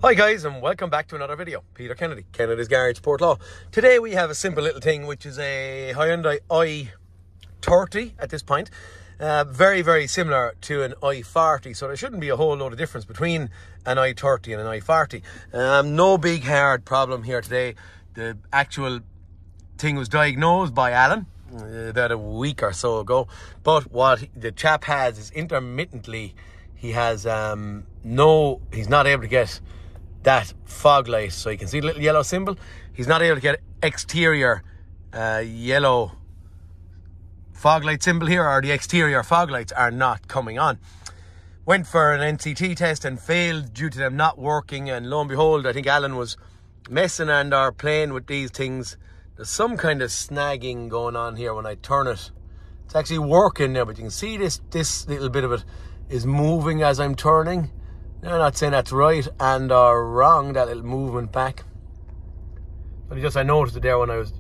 Hi guys, and welcome back to another video. Peter Kennedy, Kennedy's Garage, Portlaw. Today we have a simple little thing, which is a Hyundai i30 at this point. Very, very similar to an i40, so there shouldn't be a whole load of difference between an i30 and an i40. No big hard problem here today. The actual thing was diagnosed by Alan about a week or so ago, but what the chap has is intermittently he has he's not able to get that fog light, so you can see the little yellow symbol. He's not able to get exterior yellow fog light symbol here, or the exterior fog lights are not coming on. Went for an NCT test and failed due to them not working, and lo and behold, I think Alan was messing and or playing with these things. There's some kind of snagging going on here when I turn it. It's actually working now, but you can see this little bit of it is moving as I'm turning. Now, I'm not saying that's right and or wrong, that little movement back, but I noticed it there when I was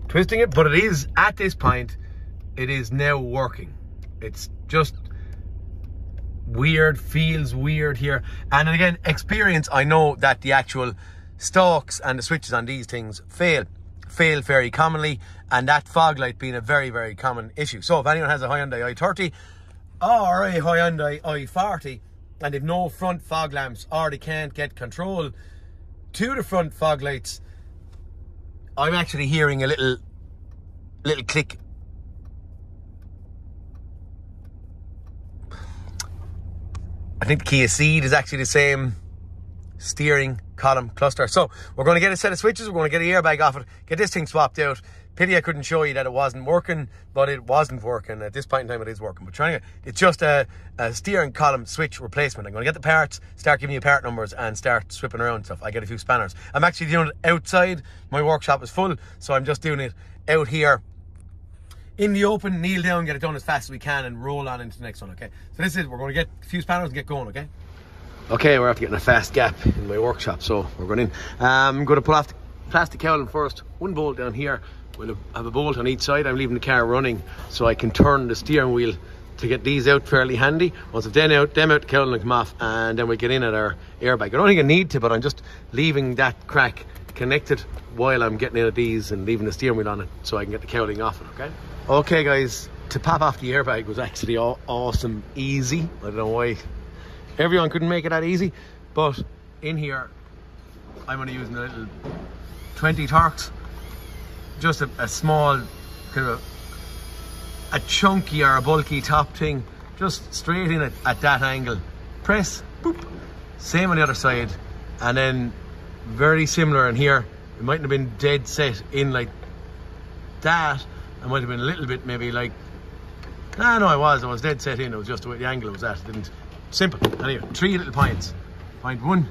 twisting it. But it is, at this point, it is now working. It's just weird, feels weird here. And again, experience, I know that the actual stalks and the switches on these things fail very commonly, and that fog light being a very, very common issue. So if anyone has a Hyundai i30 or a Hyundai i40 and they've no front fog lamps, or they can't get control to the front fog lights, I'm actually hearing a little click. I think the key of seed is actually the same steering column cluster. So we're going to get a set of switches, we're going to get an airbag off it, get this thing swapped out. Pity I couldn't show you that it wasn't working, but it wasn't working. At this point in time it is working, but it's just a steering column switch replacement. I'm going to get the parts, start giving you part numbers and start swapping around stuff. I get a few spanners. I'm actually doing it outside, my workshop is full, so I'm just doing it out here in the open, kneel down, get it done as fast as we can and roll on into the next one. Okay, so this is, we're going to get a few spanners and get going. Okay, we're after getting a fast gap in my workshop, so we're going in. I'm going to pull off the plastic cowling first. One bolt down here. We'll have a bolt on each side. I'm leaving the car running so I can turn the steering wheel to get these out fairly handy. Once I've them out, the cowling will come off, and then we get in at our airbag. I don't think I need to, but I'm just leaving that crack connected while I'm getting in at these and leaving the steering wheel on it so I can get the cowling off it, okay? Okay guys, to pop off the airbag was actually awesome easy. I don't know why everyone couldn't make it that easy, but in here I'm only using a little 20 Torx, just a small kind of a chunky or a bulky top thing, just straight in at that angle, press, boop. Same on the other side, and then very similar in here. It mightn't have been dead set in like that. It might have been a little bit maybe like, no, I was dead set in. It was just the way the angle was at. It didn't. Simple. Anyway, 3 little points. Point 1,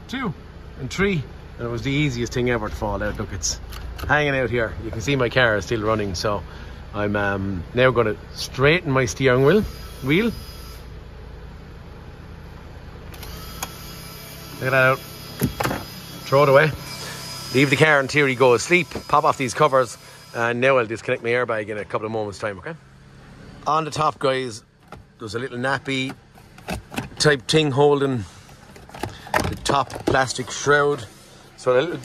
2, and 3. And it was the easiest thing ever to fall out. Look, it's hanging out here. You can see my car is still running, so I'm now going to straighten my steering wheel. Take that out. Throw it away. Leave the car in theory, go asleep. Pop off these covers, and now I'll disconnect my airbag in a couple of moments' time. Okay. On the top, guys, there's a little nappy type thing holding the top plastic shroud, so the little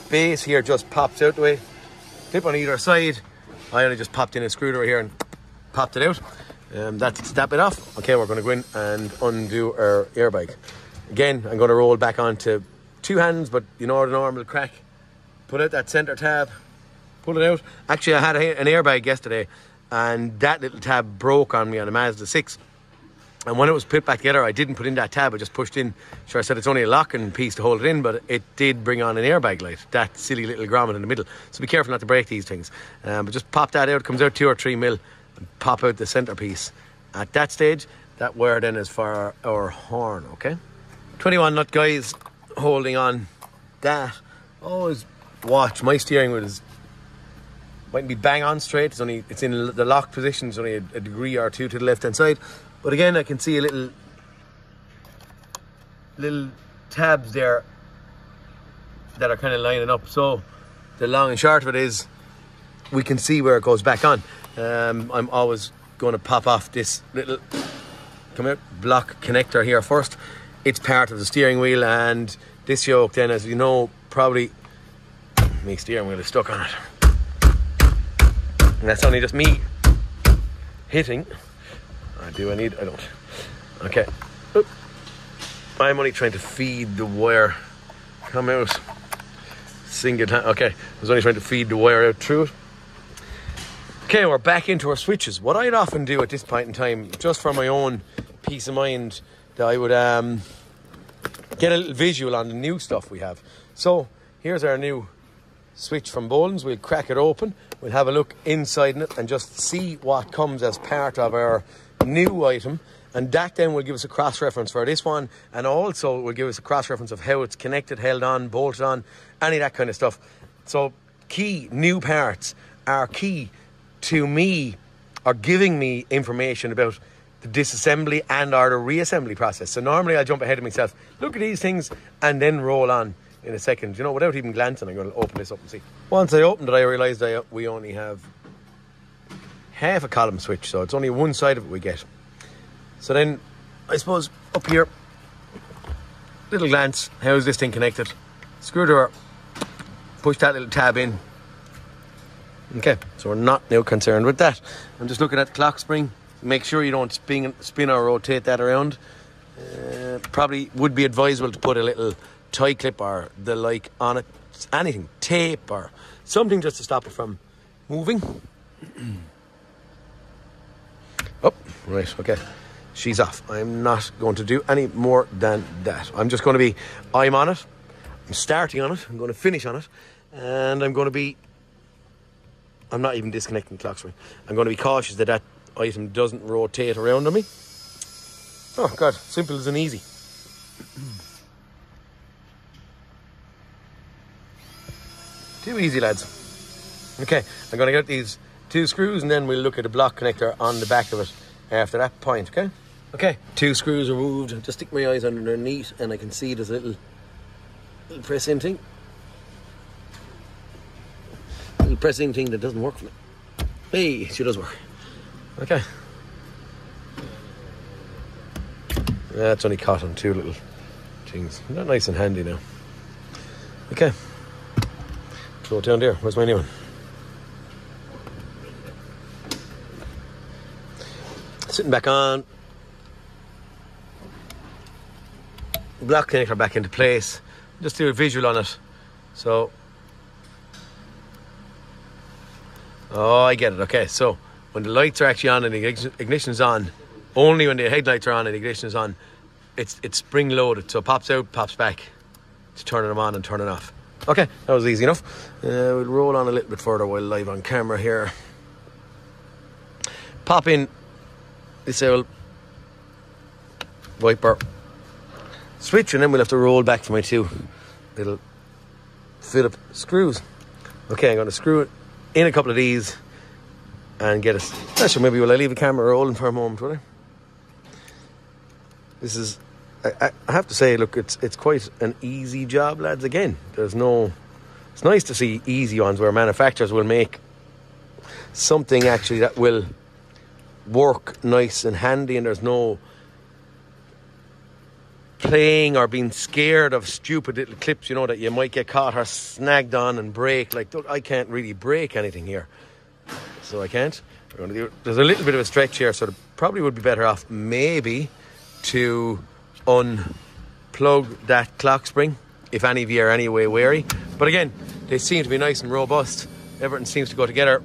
base here just pops out the way. Clip on either side. I only just popped in a screwdriver here and popped it out. That's that bit off. Okay, we're going to go in and undo our airbag. Again, I'm going to roll back onto 2 hands, but you know the normal crack. Put out that center tab, pull it out. Actually, I had an airbag yesterday, and that little tab broke on me on a Mazda 6. And when it was put back together, I didn't put in that tab, I just pushed in. Sure, I said it's only a locking piece to hold it in, but it did bring on an airbag light, that silly little grommet in the middle. So be careful not to break these things. But just pop that out, it comes out 2 or 3 mil, and pop out the centre piece. At that stage, that wire then is for our horn, okay? 21 nut, guys, holding on that. Always watch, my steering wheel mightn't be bang on straight, it's in the locked position, it's only a degree or 2 to the left hand side. But again, I can see a little tabs there that are kind of lining up. So the long and short of it is, we can see where it goes back on. I'm always going to pop off this little block connector here first. it's part of the steering wheel, and this yoke then, as you know, probably my steering wheel is stuck on it. And that's only just me hitting. Or do I need? I don't. Okay. Oop. I'm only trying to feed the wire. Come out. Single hand. Okay. I was only trying to feed the wire out through it. Okay, we're back into our switches. What I'd often do at this point in time, just for my own peace of mind, that I would get a little visual on the new stuff we have. So here's our new switch from Boland's. We'll crack it open. We'll have a look inside it and just see what comes as part of our new item. And that then will give us a cross-reference for this one, and also will give us a cross-reference of how it's connected, held on, bolted on, any of that kind of stuff. So key new parts are key to me, are giving me information about the disassembly and or the reassembly process. So normally I jump ahead of myself, look at these things, and then roll on in a second. You know, without even glancing, I'm going to open this up and see. Once I opened it, I realised we only have half a column switch, so it's only one side of it we get. So then, I suppose, up here, little glance, how is this thing connected? Screwdriver, push that little tab in. Okay, so we're not now concerned with that. I'm just looking at the clock spring. Make sure you don't spin or rotate that around. Probably would be advisable to put a little tie clip or the like on it. Anything, tape or something just to stop it from moving. Oh, right, okay. She's off. I'm not going to do any more than that. I'm just going to be, I'm on it. I'm starting on it. I'm going to finish on it. And I'm not even disconnecting the clock spring. I'm going to be cautious that that item doesn't rotate around on me. Oh God, simple as and easy. Too easy, lads. Okay, I'm going to get these 2 screws and then we'll look at the block connector on the back of it after that point, okay? Okay, 2 screws removed. Just stick my eyes underneath and I can see there's a little press in thing. Little press in thing that doesn't work for me. Hey, she does work. Okay. That's only caught on 2 little things. Not nice and handy now. Okay. Throw it down there. Where's my new one? Sitting back on. Block connector back into place. Just do a visual on it. So. Oh, I get it. Okay, so when the lights are actually on and the ignition is on, only when the headlights are on and the ignition is on, it's spring loaded. So it pops out, pops back to turn them on and turn it off. Okay, that was easy enough. We'll roll on a little bit further while live on camera here. Pop in this old wiper switch, and then we'll have to roll back for my 2 little Phillip screws. Okay, I'm going to screw it in a couple of these and get us. Actually, maybe will I leave the camera rolling for a moment, will I? This is, I have to say, look, it's quite an easy job, lads. Again, it's nice to see easy ones where manufacturers will make something actually that will work nice and handy, and there's no playing or being scared of stupid little clips, you know, that you might get caught or snagged on and break. Like, I can't really break anything here, so I can't. We're going to do, there's a little bit of a stretch here, so it probably would be better off maybe to unplug that clock spring if any of you are anyway wary. But again, they seem to be nice and robust. Everything seems to go together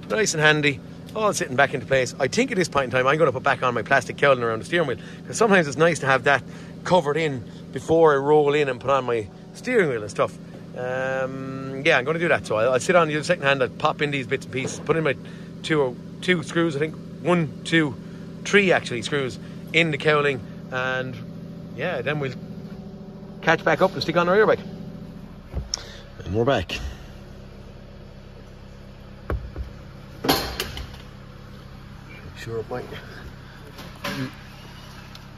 nice and handy, all sitting back into place. I think at this point in time I'm going to put back on my plastic cowling around the steering wheel, because sometimes it's nice to have that covered in before I roll in and put on my steering wheel and stuff. Yeah, I'm going to do that. So I'll sit on the second hand, I'll pop in these bits and pieces, put in my two screws, I think 1, 2, 3 actually screws in the cowling, and yeah, then we'll catch back up and stick on our airbag. And we're back. Sure it might. I'm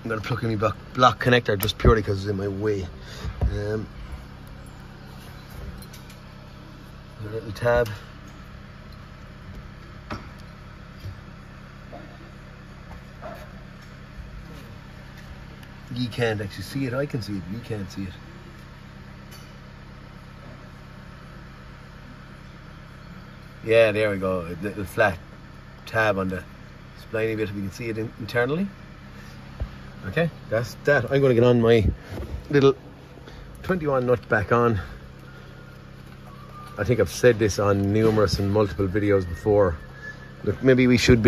going to plug in my block connector just purely because it's in my way. A little tab. you can't actually see it. I can see it, you can't see it. Yeah, there we go. A little flat tab on the spliny bit, we can see it internally. Okay, that's that. I'm going to get on my little 21 nut back on. I think I've said this on numerous and multiple videos before. Look, maybe some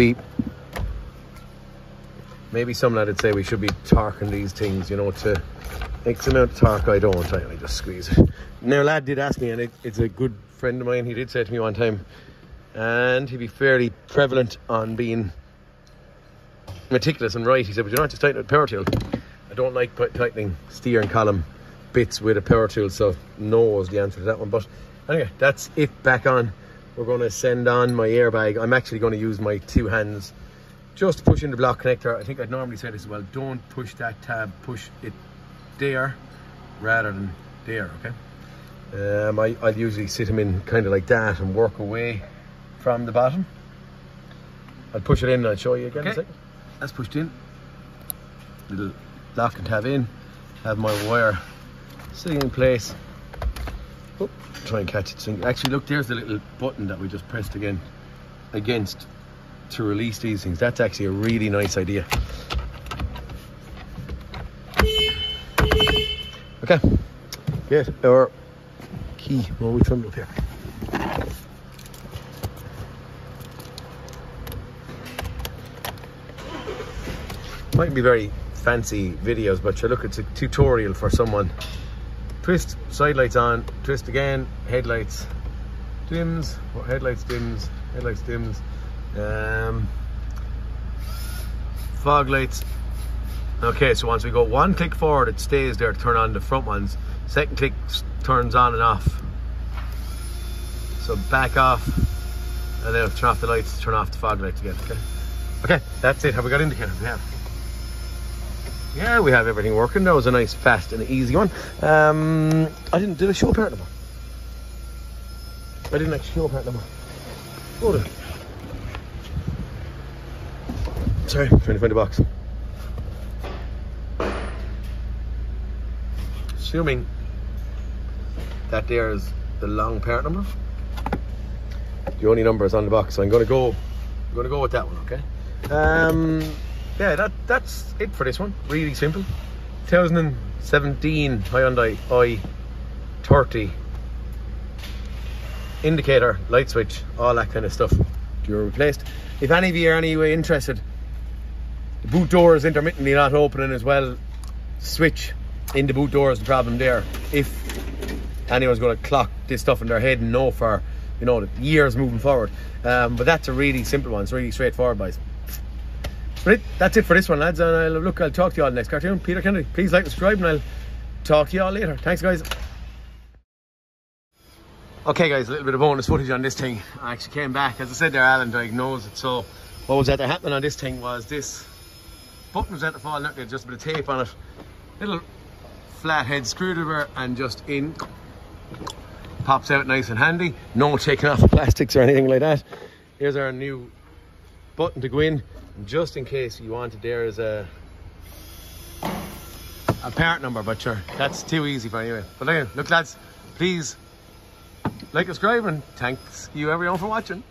lad would say we should be torquing these things, you know, to X amount of torque. I don't, I just squeeze it. Now, a lad did ask me, and it's a good friend of mine, he did say to me one time, and he'd be fairly prevalent on being meticulous and right. He said, but you don't have to tighten it with a power tool. I don't like tightening steering column bits with a power tool, so no is the answer to that one. But anyway, that's it back on. We're going to send on my airbag. I'm actually going to use my two hands just to push in the block connector. I think I'd normally say this as well. Don't push that tab, push it there rather than there, okay? I'll usually sit them in kind of like that and work away from the bottom. I'll push it in and I'll show you again in a second. That's pushed in. Little lock and tab in. Have my wire sitting in place. Oh, try and catch it. Actually, look, there's the little button that we just pressed against to release these things. That's actually a really nice idea. Okay, get our key. Well, which one up here? Might be very fancy videos, but sure, look, it's a tutorial for someone. Twist, side lights on, twist again, headlights dims, or headlights dims, fog lights. Okay, so once we go one click forward, it stays there to turn on the front ones. Second click turns on and off. So back off, and then turn off the lights, turn off the fog lights again, okay? Okay, that's it. Have we got indicators? We have. Yeah, we have everything working. That was a nice, fast and easy one. Did I show a part number? I didn't actually show a part number. Hold on. Sorry, I'm trying to find a box. Assuming that there is the long part number. The only number is on the box, so I'm gonna go with that one, okay? Yeah, that's it for this one. Really simple. 2017 Hyundai i30. Indicator, light switch, all that kind of stuff. You're replaced. If any of you are anyway interested, the boot door is intermittently not opening as well. Switch in the boot door is the problem there. If anyone's going to clock this stuff in their head and know for, you know, years moving forward. But that's a really simple one. It's really straightforward, guys. But that's it for this one, lads. And I'll talk to you all in the next cartoon. Peter Kennedy, please like and subscribe, and I'll talk to you all later. Thanks, guys. Okay, guys, a little bit of bonus footage on this thing. I actually came back, as I said there, Alan diagnosed it. So what was after happening on this thing was this button was after falling out there, just a bit of tape on it, little flathead screwdriver, and just in, pops out nice and handy. No taking off the plastics or anything like that. Here's our new button to go in, and just in case you wanted, there is a part number, but sure, that's too easy for anyway. But anyway, look, lads, please like and subscribe, and thanks you everyone for watching.